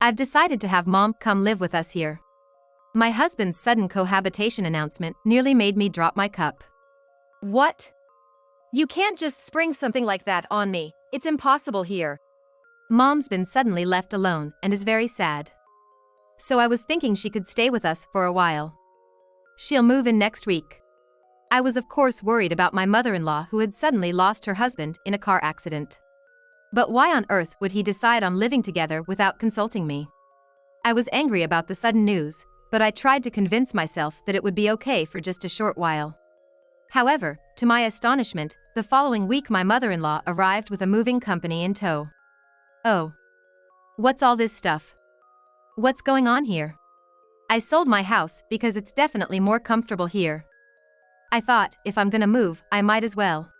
I've decided to have Mom come live with us here. My husband's sudden cohabitation announcement nearly made me drop my cup. What? You can't just spring something like that on me. It's impossible here. Mom's been suddenly left alone and is very sad. So I was thinking she could stay with us for a while. She'll move in next week. I was of course worried about my mother-in-law who had suddenly lost her husband in a car accident. But why on earth would he decide on living together without consulting me? I was angry about the sudden news, but I tried to convince myself that it would be okay for just a short while. However, to my astonishment, the following week my mother-in-law arrived with a moving company in tow. Oh. What's all this stuff? What's going on here? I sold my house because it's definitely more comfortable here. I thought, if I'm gonna move, I might as well.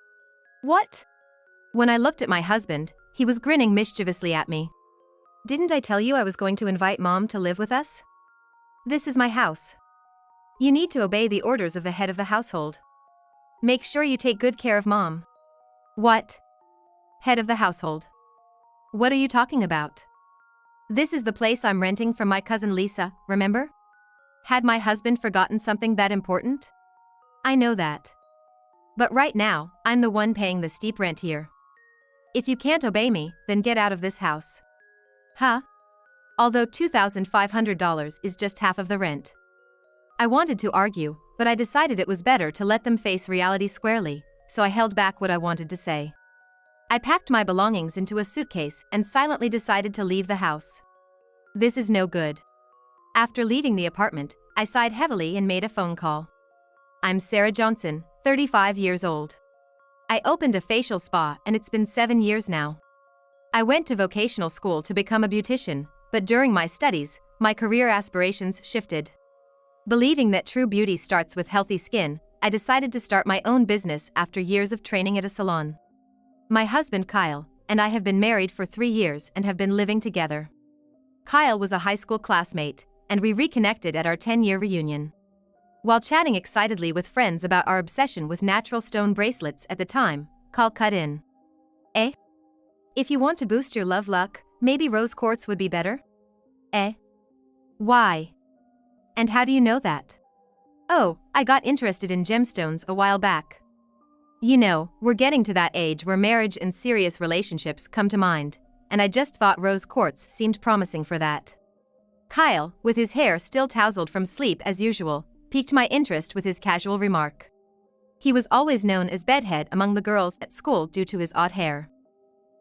What? When I looked at my husband, he was grinning mischievously at me. Didn't I tell you I was going to invite Mom to live with us? This is my house. You need to obey the orders of the head of the household. Make sure you take good care of Mom. What? Head of the household. What are you talking about? This is the place I'm renting from my cousin Lisa, remember? Had my husband forgotten something that important? I know that. But right now, I'm the one paying the steep rent here. If you can't obey me, then get out of this house. Huh? Although $2,500 is just half of the rent. I wanted to argue, but I decided it was better to let them face reality squarely, so I held back what I wanted to say. I packed my belongings into a suitcase and silently decided to leave the house. This is no good. After leaving the apartment, I sighed heavily and made a phone call. I'm Sarah Johnson, 35 years old. I opened a facial spa and it's been 7 years now. I went to vocational school to become a beautician, but during my studies, my career aspirations shifted. Believing that true beauty starts with healthy skin, I decided to start my own business after years of training at a salon. My husband Kyle and I have been married for 3 years and have been living together. Kyle was a high school classmate, and we reconnected at our 10-year reunion. While chatting excitedly with friends about our obsession with natural stone bracelets at the time, Kyle cut in. Eh? If you want to boost your love luck, maybe rose quartz would be better? Eh? Why? And how do you know that? Oh, I got interested in gemstones a while back. You know, we're getting to that age where marriage and serious relationships come to mind, and I just thought rose quartz seemed promising for that. Kyle, with his hair still tousled from sleep as usual, piqued my interest with his casual remark. He was always known as bedhead among the girls at school due to his odd hair.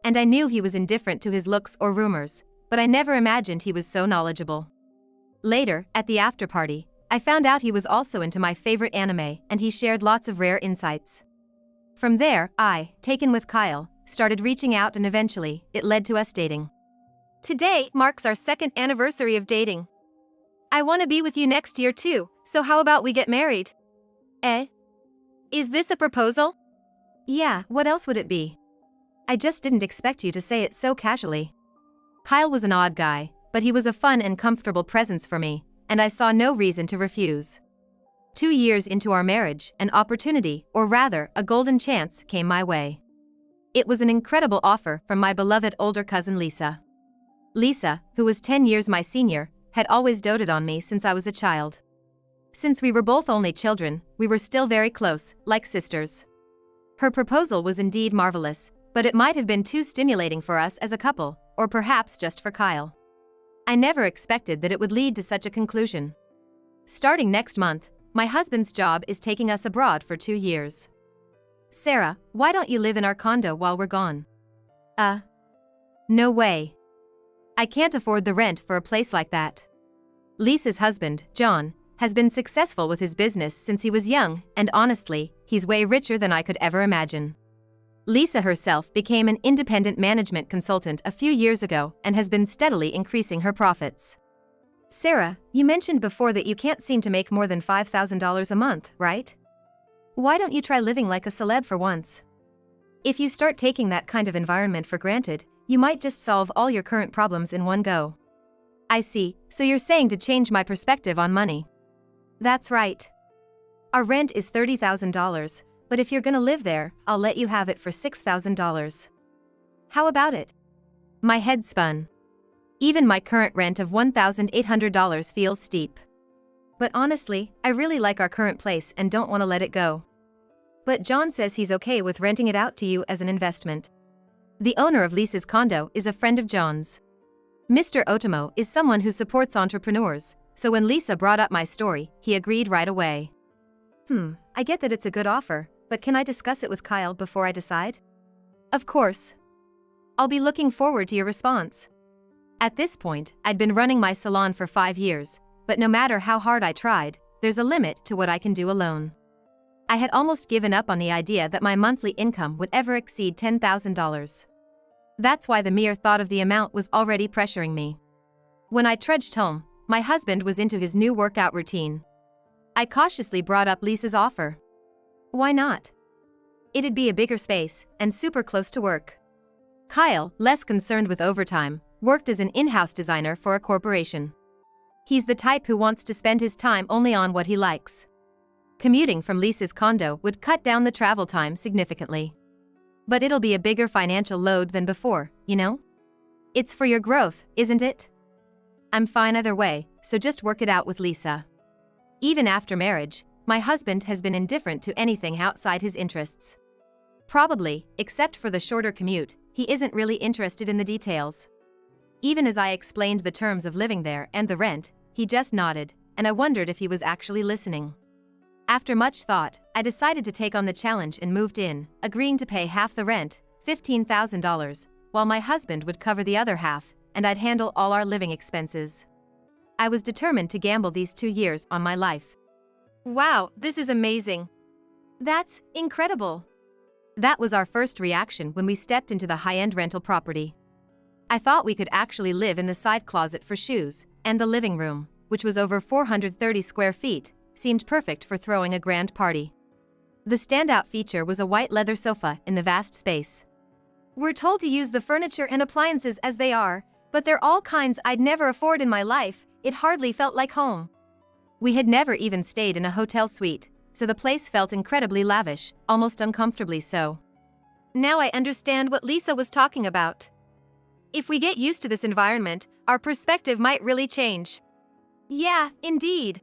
And I knew he was indifferent to his looks or rumors, but I never imagined he was so knowledgeable. Later, at the after-party, I found out he was also into my favorite anime and he shared lots of rare insights. From there, I, taken with Kyle, started reaching out and eventually, it led to us dating. Today marks our 2nd anniversary of dating. I want to be with you next year too, so how about we get married? Eh? Is this a proposal? Yeah, what else would it be? I just didn't expect you to say it so casually. Kyle was an odd guy, but he was a fun and comfortable presence for me, and I saw no reason to refuse. 2 years into our marriage, an opportunity, or rather, a golden chance, came my way. It was an incredible offer from my beloved older cousin Lisa. Lisa, who was 10 years my senior, had always doted on me since I was a child. Since we were both only children, we were still very close, like sisters. Her proposal was indeed marvelous, but it might have been too stimulating for us as a couple, or perhaps just for Kyle. I never expected that it would lead to such a conclusion. Starting next month, my husband's job is taking us abroad for 2 years. Sarah, why don't you live in our condo while we're gone? No way. I can't afford the rent for a place like that. Lisa's husband, John, has been successful with his business since he was young, and honestly, he's way richer than I could ever imagine. Lisa herself became an independent management consultant a few years ago and has been steadily increasing her profits. Sarah, you mentioned before that you can't seem to make more than $5,000 a month, right? Why don't you try living like a celeb for once? If you start taking that kind of environment for granted, you might just solve all your current problems in one go. I see, so you're saying to change my perspective on money. That's right. Our rent is $30,000, but if you're gonna live there, I'll let you have it for $6,000. How about it? My head spun. Even my current rent of $1,800 feels steep. But honestly, I really like our current place and don't want to let it go. But John says he's okay with renting it out to you as an investment. The owner of Lisa's condo is a friend of John's. Mr. Otomo is someone who supports entrepreneurs, so when Lisa brought up my story, he agreed right away. I get that it's a good offer, but can I discuss it with Kyle before I decide? Of course. I'll be looking forward to your response. At this point, I'd been running my salon for 5 years, but no matter how hard I tried, there's a limit to what I can do alone. I had almost given up on the idea that my monthly income would ever exceed $10,000. That's why the mere thought of the amount was already pressuring me. When I trudged home, my husband was into his new workout routine. I cautiously brought up Lisa's offer. Why not? It'd be a bigger space and super close to work. Kyle, less concerned with overtime, worked as an in-house designer for a corporation. He's the type who wants to spend his time only on what he likes. Commuting from Lisa's condo would cut down the travel time significantly. But it'll be a bigger financial load than before, you know? It's for your growth, isn't it? I'm fine either way, so just work it out with Lisa. Even after marriage, my husband has been indifferent to anything outside his interests. Probably, except for the shorter commute, he isn't really interested in the details. Even as I explained the terms of living there and the rent, he just nodded, and I wondered if he was actually listening. After much thought, I decided to take on the challenge and moved in, agreeing to pay half the rent, $15,000, while my husband would cover the other half, and I'd handle all our living expenses. I was determined to gamble these 2 years on my life. Wow, this is amazing. That's incredible. That was our first reaction when we stepped into the high-end rental property. I thought we could actually live in the side closet for shoes, and the living room, which was over 430 square feet, seemed perfect for throwing a grand party. The standout feature was a white leather sofa in the vast space. We're told to use the furniture and appliances as they are, but they're all kinds I'd never afford in my life. It hardly felt like home. We had never even stayed in a hotel suite, so the place felt incredibly lavish, almost uncomfortably so. Now I understand what Lisa was talking about. If we get used to this environment, our perspective might really change. Yeah, indeed.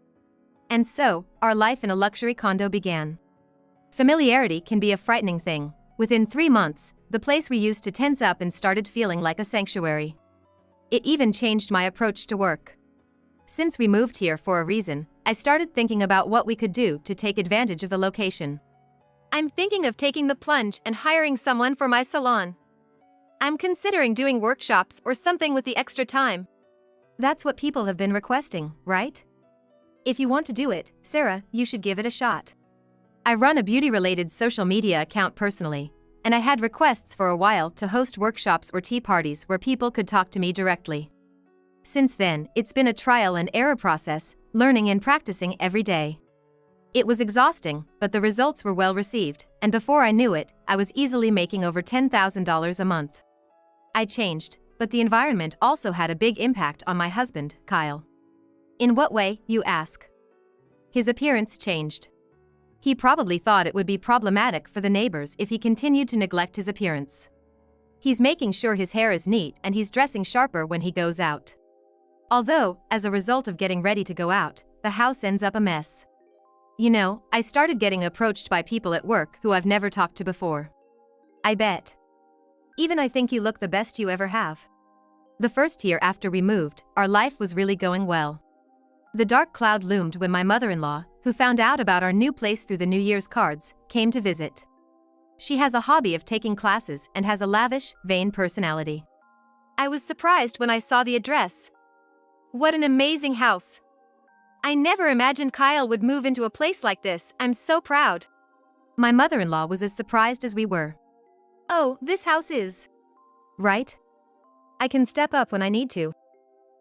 And so, our life in a luxury condo began. Familiarity can be a frightening thing. Within 3 months, the place we used to tense up and started feeling like a sanctuary. It even changed my approach to work. Since we moved here for a reason, I started thinking about what we could do to take advantage of the location. I'm thinking of taking the plunge and hiring someone for my salon. I'm considering doing workshops or something with the extra time. That's what people have been requesting, right? If you want to do it, Sarah, you should give it a shot. I run a beauty-related social media account personally, and I had requests for a while to host workshops or tea parties where people could talk to me directly. Since then, it's been a trial and error process, learning and practicing every day. It was exhausting, but the results were well received, and before I knew it, I was easily making over $10,000 a month. I changed, but the environment also had a big impact on my husband, Kyle. In what way, you ask? His appearance changed. He probably thought it would be problematic for the neighbors if he continued to neglect his appearance. He's making sure his hair is neat and he's dressing sharper when he goes out. Although, as a result of getting ready to go out, the house ends up a mess. You know, I started getting approached by people at work who I've never talked to before. I bet. Even I think you look the best you ever have. The first year after we moved, our life was really going well. The dark cloud loomed when my mother-in-law, who found out about our new place through the New Year's cards, came to visit. She has a hobby of taking classes and has a lavish, vain personality. I was surprised when I saw the address. What an amazing house. I never imagined Kyle would move into a place like this. I'm so proud. My mother-in-law was as surprised as we were. Oh, this house is. Right? I can step up when I need to,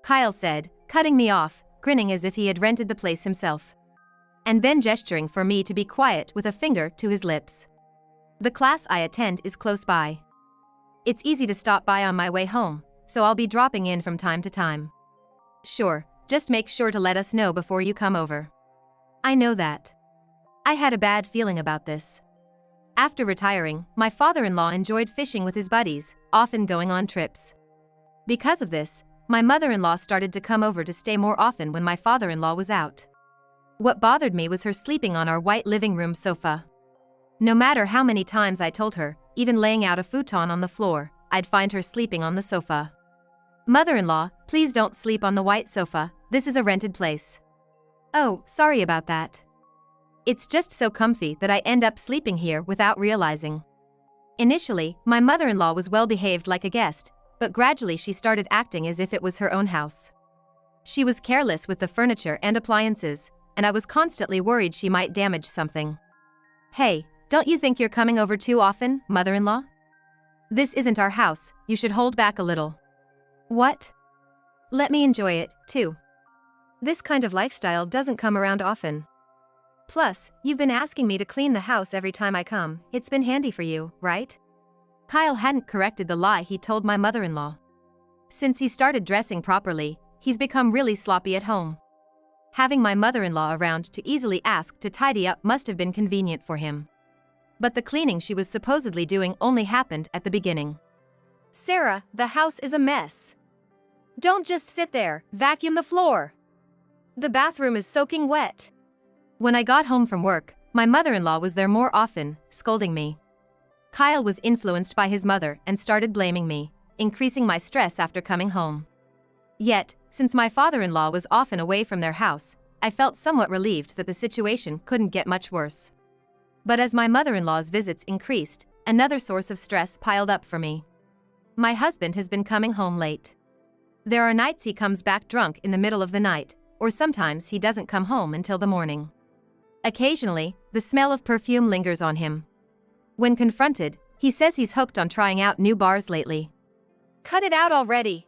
Kyle said, cutting me off, grinning as if he had rented the place himself. And then gesturing for me to be quiet with a finger to his lips. The class I attend is close by. It's easy to stop by on my way home, so I'll be dropping in from time to time. Sure, just make sure to let us know before you come over. I know that. I had a bad feeling about this. After retiring, my father-in-law enjoyed fishing with his buddies, often going on trips. Because of this, my mother-in-law started to come over to stay more often when my father-in-law was out. What bothered me was her sleeping on our white living room sofa. No matter how many times I told her, even laying out a futon on the floor, I'd find her sleeping on the sofa. Mother-in-law, please don't sleep on the white sofa, this is a rented place. Oh, sorry about that. It's just so comfy that I end up sleeping here without realizing. Initially, my mother-in-law was well behaved like a guest, but gradually she started acting as if it was her own house. She was careless with the furniture and appliances, and I was constantly worried she might damage something. Hey, don't you think you're coming over too often, mother-in-law? This isn't our house, you should hold back a little. What? Let me enjoy it, too. This kind of lifestyle doesn't come around often. Plus, you've been asking me to clean the house every time I come, it's been handy for you, right? Kyle hadn't corrected the lie he told my mother-in-law. Since he started dressing properly, he's become really sloppy at home. Having my mother-in-law around to easily ask to tidy up must have been convenient for him. But the cleaning she was supposedly doing only happened at the beginning. Sarah, the house is a mess. Don't just sit there, vacuum the floor. The bathroom is soaking wet. When I got home from work, my mother-in-law was there more often, scolding me. Kyle was influenced by his mother and started blaming me, increasing my stress after coming home. Yet, since my father-in-law was often away from their house, I felt somewhat relieved that the situation couldn't get much worse. But as my mother-in-law's visits increased, another source of stress piled up for me. My husband has been coming home late. There are nights he comes back drunk in the middle of the night, or sometimes he doesn't come home until the morning. Occasionally, the smell of perfume lingers on him. When confronted, he says he's hooked on trying out new bars lately. Cut it out already.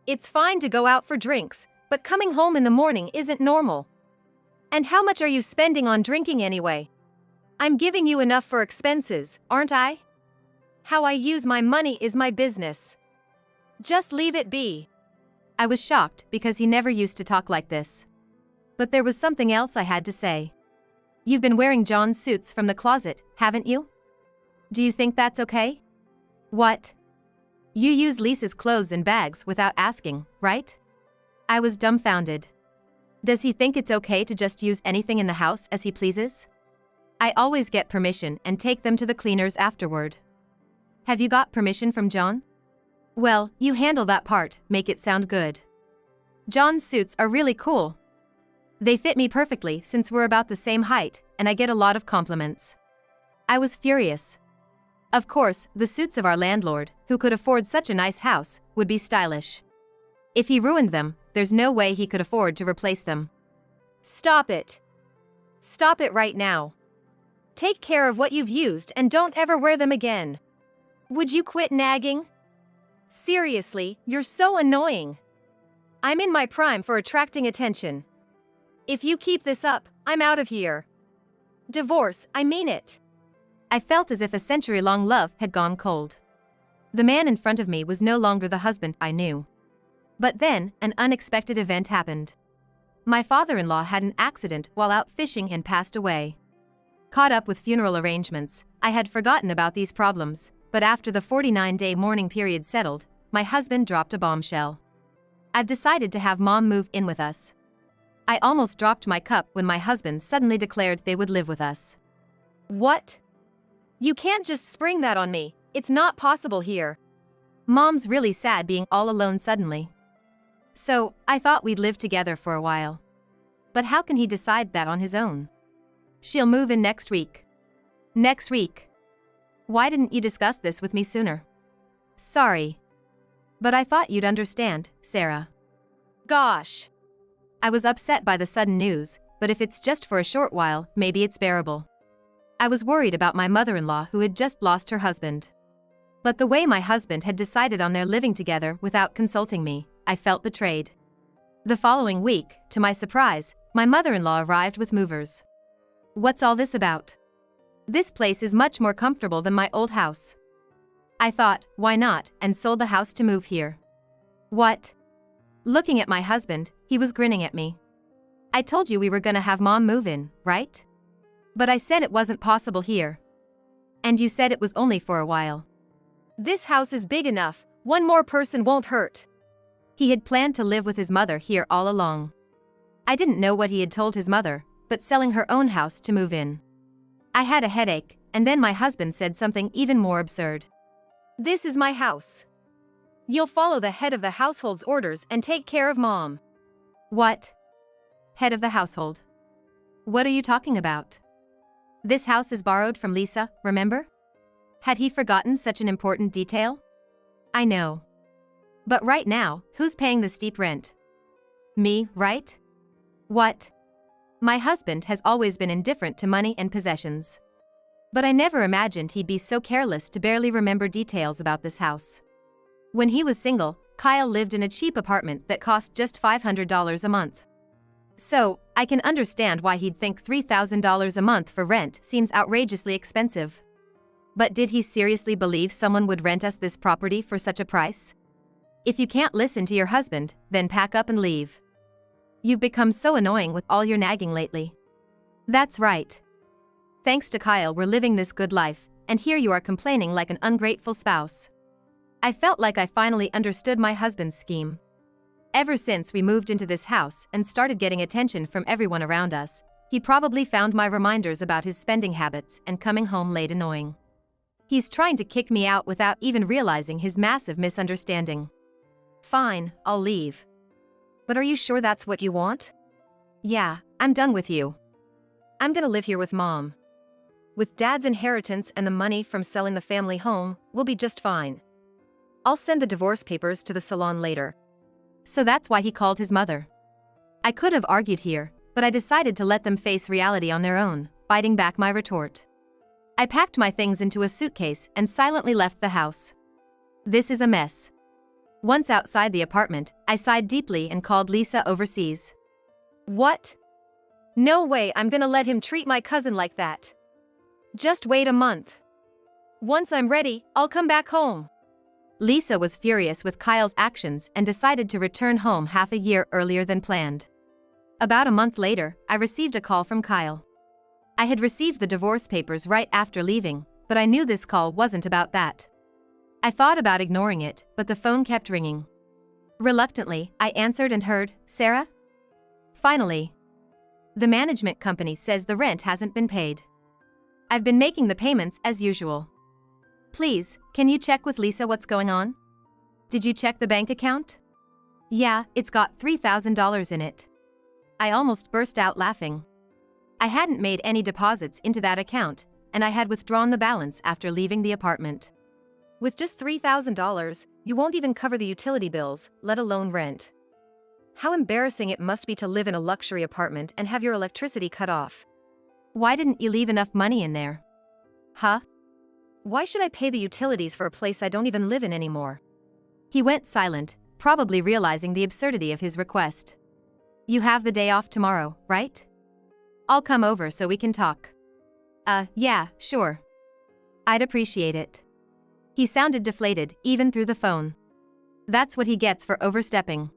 It's fine to go out for drinks, but coming home in the morning isn't normal. And how much are you spending on drinking anyway? I'm giving you enough for expenses, aren't I? How I use my money is my business. Just leave it be. I was shocked because he never used to talk like this. But there was something else I had to say. You've been wearing John's suits from the closet, haven't you? Do you think that's okay? What? You use Lisa's clothes and bags without asking, right? I was dumbfounded. Does he think it's okay to just use anything in the house as he pleases? I always get permission and take them to the cleaners afterward. Have you got permission from John? Well, you handle that part, make it sound good. John's suits are really cool. They fit me perfectly since we're about the same height, and I get a lot of compliments. I was furious. Of course, the suits of our landlord, who could afford such a nice house, would be stylish. If he ruined them, there's no way he could afford to replace them. Stop it. Stop it right now. Take care of what you've used and don't ever wear them again. Would you quit nagging? Seriously, you're so annoying. I'm in my prime for attracting attention. If you keep this up, I'm out of here. Divorce, I mean it. I felt as if a century-long love had gone cold. The man in front of me was no longer the husband I knew. But then, an unexpected event happened. My father-in-law had an accident while out fishing and passed away. Caught up with funeral arrangements, I had forgotten about these problems, but after the 49-day mourning period settled, my husband dropped a bombshell. I've decided to have Mom move in with us. I almost dropped my cup when my husband suddenly declared they would live with us. What? You can't just spring that on me, it's not possible here. Mom's really sad being all alone suddenly. So, I thought we'd live together for a while. But how can he decide that on his own? She'll move in next week. Next week. Why didn't you discuss this with me sooner? Sorry. But I thought you'd understand, Sarah. Gosh. I was upset by the sudden news, but if it's just for a short while, maybe it's bearable. I was worried about my mother-in-law who had just lost her husband. But the way my husband had decided on their living together without consulting me, I felt betrayed. The following week, to my surprise, my mother-in-law arrived with movers. What's all this about? This place is much more comfortable than my old house. I thought, why not, and sold the house to move here. What? Looking at my husband, he was grinning at me. I told you we were gonna have Mom move in, right? But I said it wasn't possible here. And you said it was only for a while. This house is big enough, one more person won't hurt. He had planned to live with his mother here all along. I didn't know what he had told his mother, but selling her own house to move in. I had a headache, and then my husband said something even more absurd. This is my house. You'll follow the head of the household's orders and take care of Mom. What? Head of the household? What are you talking about? This house is borrowed from Lisa, remember? Had he forgotten such an important detail? I know. But right now, who's paying the steep rent? Me, right? What? My husband has always been indifferent to money and possessions. But I never imagined he'd be so careless to barely remember details about this house. When he was single, Kyle lived in a cheap apartment that cost just $500 a month. So, I can understand why he'd think $3,000 a month for rent seems outrageously expensive. But did he seriously believe someone would rent us this property for such a price? If you can't listen to your husband, then pack up and leave. You've become so annoying with all your nagging lately. That's right. Thanks to Kyle, we're living this good life, and here you are complaining like an ungrateful spouse. I felt like I finally understood my husband's scheme. Ever since we moved into this house and started getting attention from everyone around us, he probably found my reminders about his spending habits and coming home late annoying. He's trying to kick me out without even realizing his massive misunderstanding. Fine, I'll leave. But are you sure that's what you want? Yeah, I'm done with you. I'm gonna live here with Mom. With Dad's inheritance and the money from selling the family home, we'll be just fine. I'll send the divorce papers to the salon later. So that's why he called his mother. I could have argued here, but I decided to let them face reality on their own, biting back my retort. I packed my things into a suitcase and silently left the house. This is a mess. Once outside the apartment, I sighed deeply and called Lisa overseas. What? No way I'm gonna let him treat my cousin like that. Just wait a month. Once I'm ready, I'll come back home. Lisa was furious with Kyle's actions and decided to return home half a year earlier than planned. About a month later, I received a call from Kyle. I had received the divorce papers right after leaving, but I knew this call wasn't about that. I thought about ignoring it, but the phone kept ringing. Reluctantly, I answered and heard, "Sarah?" Finally. The management company says the rent hasn't been paid. I've been making the payments as usual. Please, can you check with Lisa what's going on? Did you check the bank account? Yeah, it's got $3,000 in it. I almost burst out laughing. I hadn't made any deposits into that account, and I had withdrawn the balance after leaving the apartment. With just $3,000, you won't even cover the utility bills, let alone rent. How embarrassing it must be to live in a luxury apartment and have your electricity cut off. Why didn't you leave enough money in there? Huh? Why should I pay the utilities for a place I don't even live in anymore? He went silent, probably realizing the absurdity of his request. You have the day off tomorrow, right? I'll come over so we can talk. Yeah, sure. I'd appreciate it. He sounded deflated, even through the phone. That's what he gets for overstepping.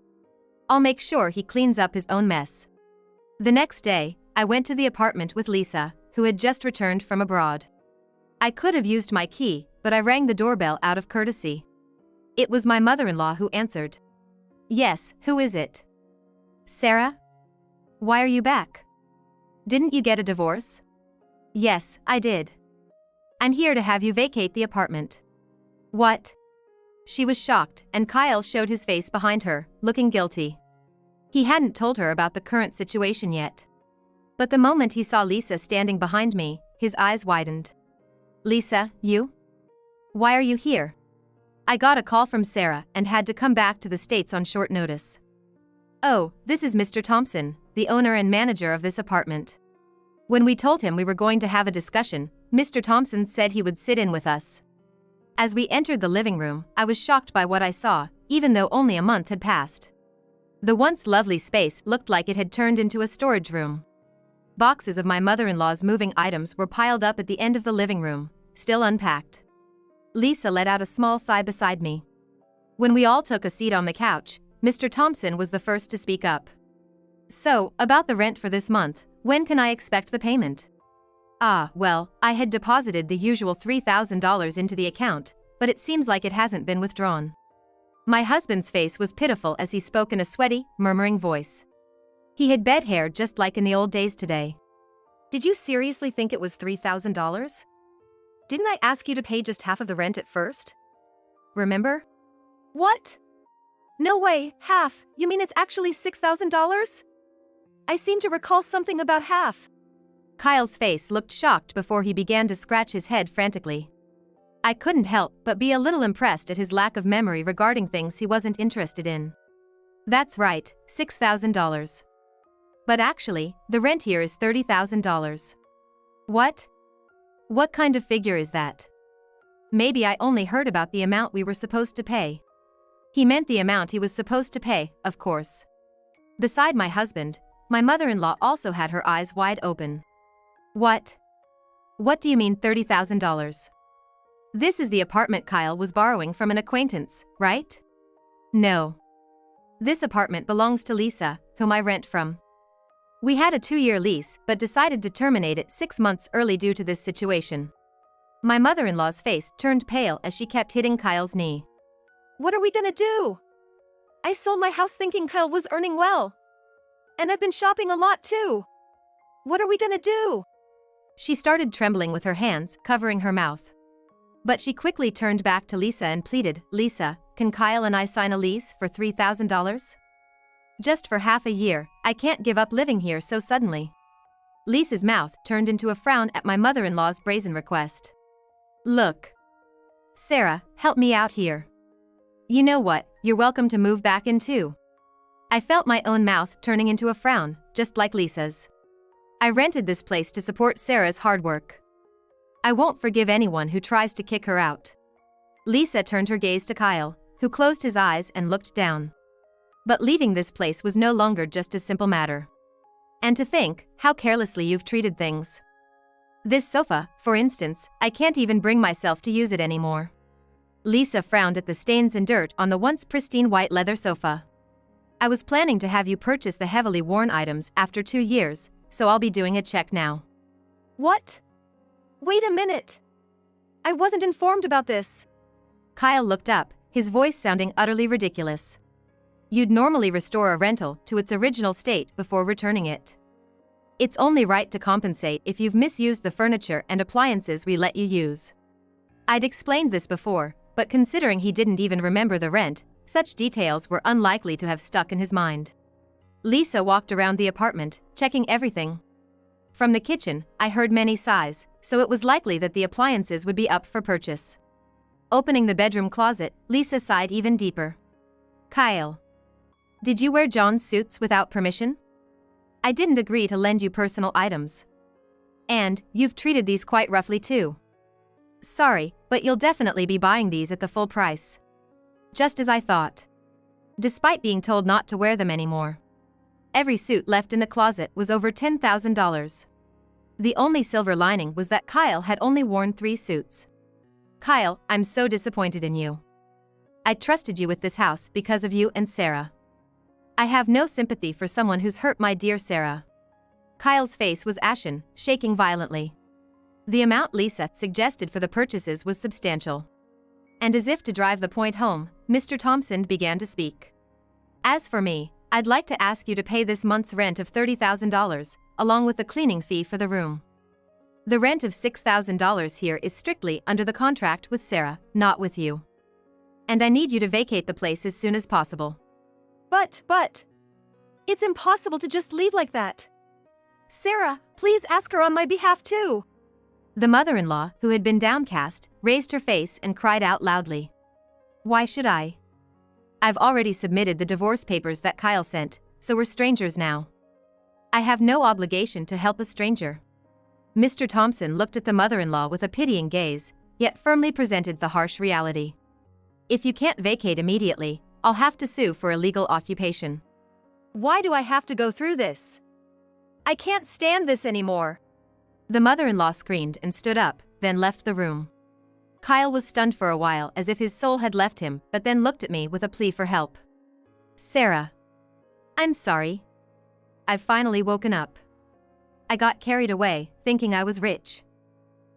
I'll make sure he cleans up his own mess. The next day, I went to the apartment with Lisa, who had just returned from abroad. I could have used my key, but I rang the doorbell out of courtesy. It was my mother-in-law who answered. Yes, who is it? Sarah? Why are you back? Didn't you get a divorce? Yes, I did. I'm here to have you vacate the apartment. What? She was shocked, and Kyle showed his face behind her, looking guilty. He hadn't told her about the current situation yet. But the moment he saw Lisa standing behind me, his eyes widened. Lisa, you? Why are you here? I got a call from Sarah and had to come back to the States on short notice. Oh, this is Mr. Thompson, the owner and manager of this apartment. When we told him we were going to have a discussion, Mr. Thompson said he would sit in with us. As we entered the living room, I was shocked by what I saw, even though only a month had passed. The once lovely space looked like it had turned into a storage room. Boxes of my mother-in-law's moving items were piled up at the end of the living room, still unpacked. Lisa let out a small sigh beside me. When we all took a seat on the couch, Mr. Thompson was the first to speak up. So, about the rent for this month, when can I expect the payment? Well, I had deposited the usual $3,000 into the account, but it seems like it hasn't been withdrawn. My husband's face was pitiful as he spoke in a sweaty, murmuring voice. He had bed hair just like in the old days today. Did you seriously think it was $3,000? Didn't I ask you to pay just half of the rent at first? Remember? What? No way, half. You mean it's actually $6,000? I seem to recall something about half. Kyle's face looked shocked before he began to scratch his head frantically. I couldn't help but be a little impressed at his lack of memory regarding things he wasn't interested in. That's right, $6,000. But actually, the rent here is $30,000. What? What kind of figure is that? Maybe I only heard about the amount we were supposed to pay. He meant the amount he was supposed to pay, of course. Beside my husband, my mother-in-law also had her eyes wide open. What? What do you mean $30,000? This is the apartment Kyle was borrowing from an acquaintance, right? No. This apartment belongs to Lisa, whom I rent from. We had a 2-year lease but decided to terminate it 6 months early due to this situation. My mother-in-law's face turned pale as she kept hitting Kyle's knee. What are we gonna do? I sold my house thinking Kyle was earning well. And I've been shopping a lot too. What are we gonna do? She started trembling with her hands covering her mouth. But she quickly turned back to Lisa and pleaded, Lisa, can Kyle and I sign a lease for $3,000? Just for half a year, I can't give up living here so suddenly. Lisa's mouth turned into a frown at my mother-in-law's brazen request. Look. Sarah, help me out here. You know what, you're welcome to move back in too. I felt my own mouth turning into a frown, just like Lisa's. I rented this place to support Sarah's hard work. I won't forgive anyone who tries to kick her out. Lisa turned her gaze to Kyle, who closed his eyes and looked down. But leaving this place was no longer just a simple matter. And to think how carelessly you've treated things. This sofa, for instance, I can't even bring myself to use it anymore. Lisa frowned at the stains and dirt on the once pristine white leather sofa. I was planning to have you purchase the heavily worn items after 2 years, so I'll be doing a check now. What? Wait a minute. I wasn't informed about this. Kyle looked up, his voice sounding utterly ridiculous. You'd normally restore a rental to its original state before returning it. It's only right to compensate if you've misused the furniture and appliances we let you use. I'd explained this before, but considering he didn't even remember the rent, such details were unlikely to have stuck in his mind. Lisa walked around the apartment, checking everything. From the kitchen, I heard many sighs, so it was likely that the appliances would be up for purchase. Opening the bedroom closet, Lisa sighed even deeper. Kyle. Did you wear John's suits without permission? I didn't agree to lend you personal items. And, you've treated these quite roughly too. Sorry, but you'll definitely be buying these at the full price. Just as I thought. Despite being told not to wear them anymore. Every suit left in the closet was over $10,000. The only silver lining was that Kyle had only worn 3 suits. Kyle, I'm so disappointed in you. I trusted you with this house because of you and Sarah. I have no sympathy for someone who's hurt my dear Sarah. Kyle's face was ashen, shaking violently. The amount Lisa suggested for the purchases was substantial. And as if to drive the point home, Mr. Thompson began to speak. As for me, I'd like to ask you to pay this month's rent of $30,000, along with the cleaning fee for the room. The rent of $6,000 here is strictly under the contract with Sarah, not with you. And I need you to vacate the place as soon as possible. But, it's impossible to just leave like that. Sarah, please ask her on my behalf too. The mother-in-law, who had been downcast, raised her face and cried out loudly. Why should I? I've already submitted the divorce papers that Kyle sent, so we're strangers now. I have no obligation to help a stranger. Mr. Thompson looked at the mother-in-law with a pitying gaze, yet firmly presented the harsh reality. If you can't vacate immediately, I'll have to sue for illegal occupation. Why do I have to go through this? I can't stand this anymore. The mother-in-law screamed and stood up, then left the room. Kyle was stunned for a while as if his soul had left him, but then looked at me with a plea for help. Sarah. I'm sorry. I've finally woken up. I got carried away, thinking I was rich.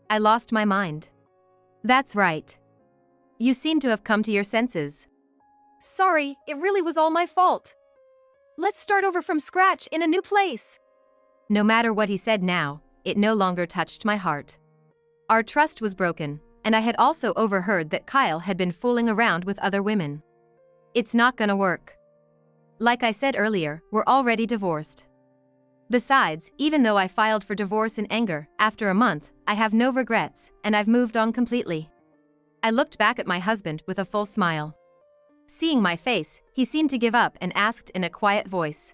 I lost my mind. That's right. You seem to have come to your senses. Sorry, it really was all my fault. Let's start over from scratch in a new place. No matter what he said now, it no longer touched my heart. Our trust was broken, and I had also overheard that Kyle had been fooling around with other women. It's not gonna work. Like I said earlier, we're already divorced. Besides, even though I filed for divorce in anger, after a month, I have no regrets, and I've moved on completely. I looked back at my husband with a full smile. Seeing my face, he seemed to give up and asked in a quiet voice.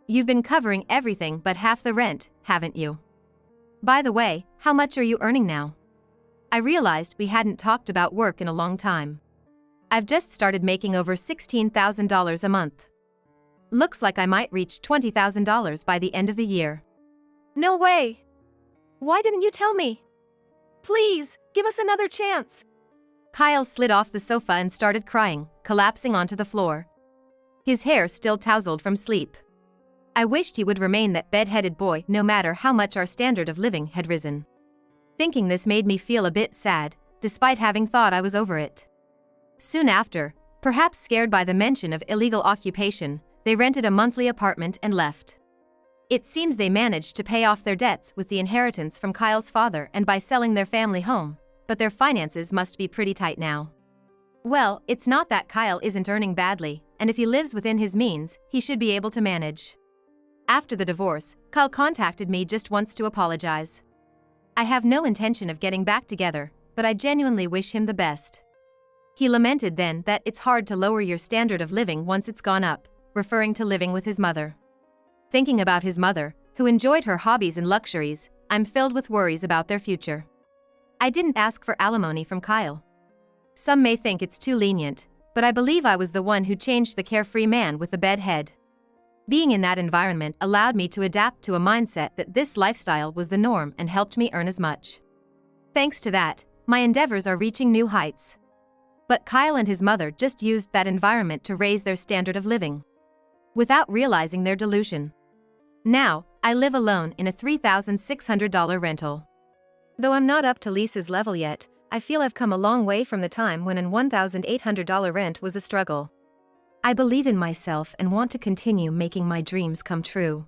You've been covering everything but half the rent, haven't you? By the way, how much are you earning now? I realized we hadn't talked about work in a long time. I've just started making over $16,000 a month. Looks like I might reach $20,000 by the end of the year. No way. Why didn't you tell me? Please, give us another chance. Kyle slid off the sofa and started crying, collapsing onto the floor. His hair still tousled from sleep. I wished he would remain that bed-headed boy no matter how much our standard of living had risen. Thinking this made me feel a bit sad, despite having thought I was over it. Soon after, perhaps scared by the mention of illegal occupation, they rented a monthly apartment and left. It seems they managed to pay off their debts with the inheritance from Kyle's father and by selling their family home, but their finances must be pretty tight now. Well, it's not that Kyle isn't earning badly, and if he lives within his means, he should be able to manage. After the divorce, Kyle contacted me just once to apologize. I have no intention of getting back together, but I genuinely wish him the best. He lamented then that it's hard to lower your standard of living once it's gone up, referring to living with his mother. Thinking about his mother, who enjoyed her hobbies and luxuries, I'm filled with worries about their future. I didn't ask for alimony from Kyle. Some may think it's too lenient, but I believe I was the one who changed the carefree man with the bed head. Being in that environment allowed me to adapt to a mindset that this lifestyle was the norm and helped me earn as much. Thanks to that, my endeavors are reaching new heights. But Kyle and his mother just used that environment to raise their standard of living, without realizing their delusion. Now, I live alone in a $3,600 rental. Though I'm not up to Lisa's level yet, I feel I've come a long way from the time when an $1,800 rent was a struggle. I believe in myself and want to continue making my dreams come true.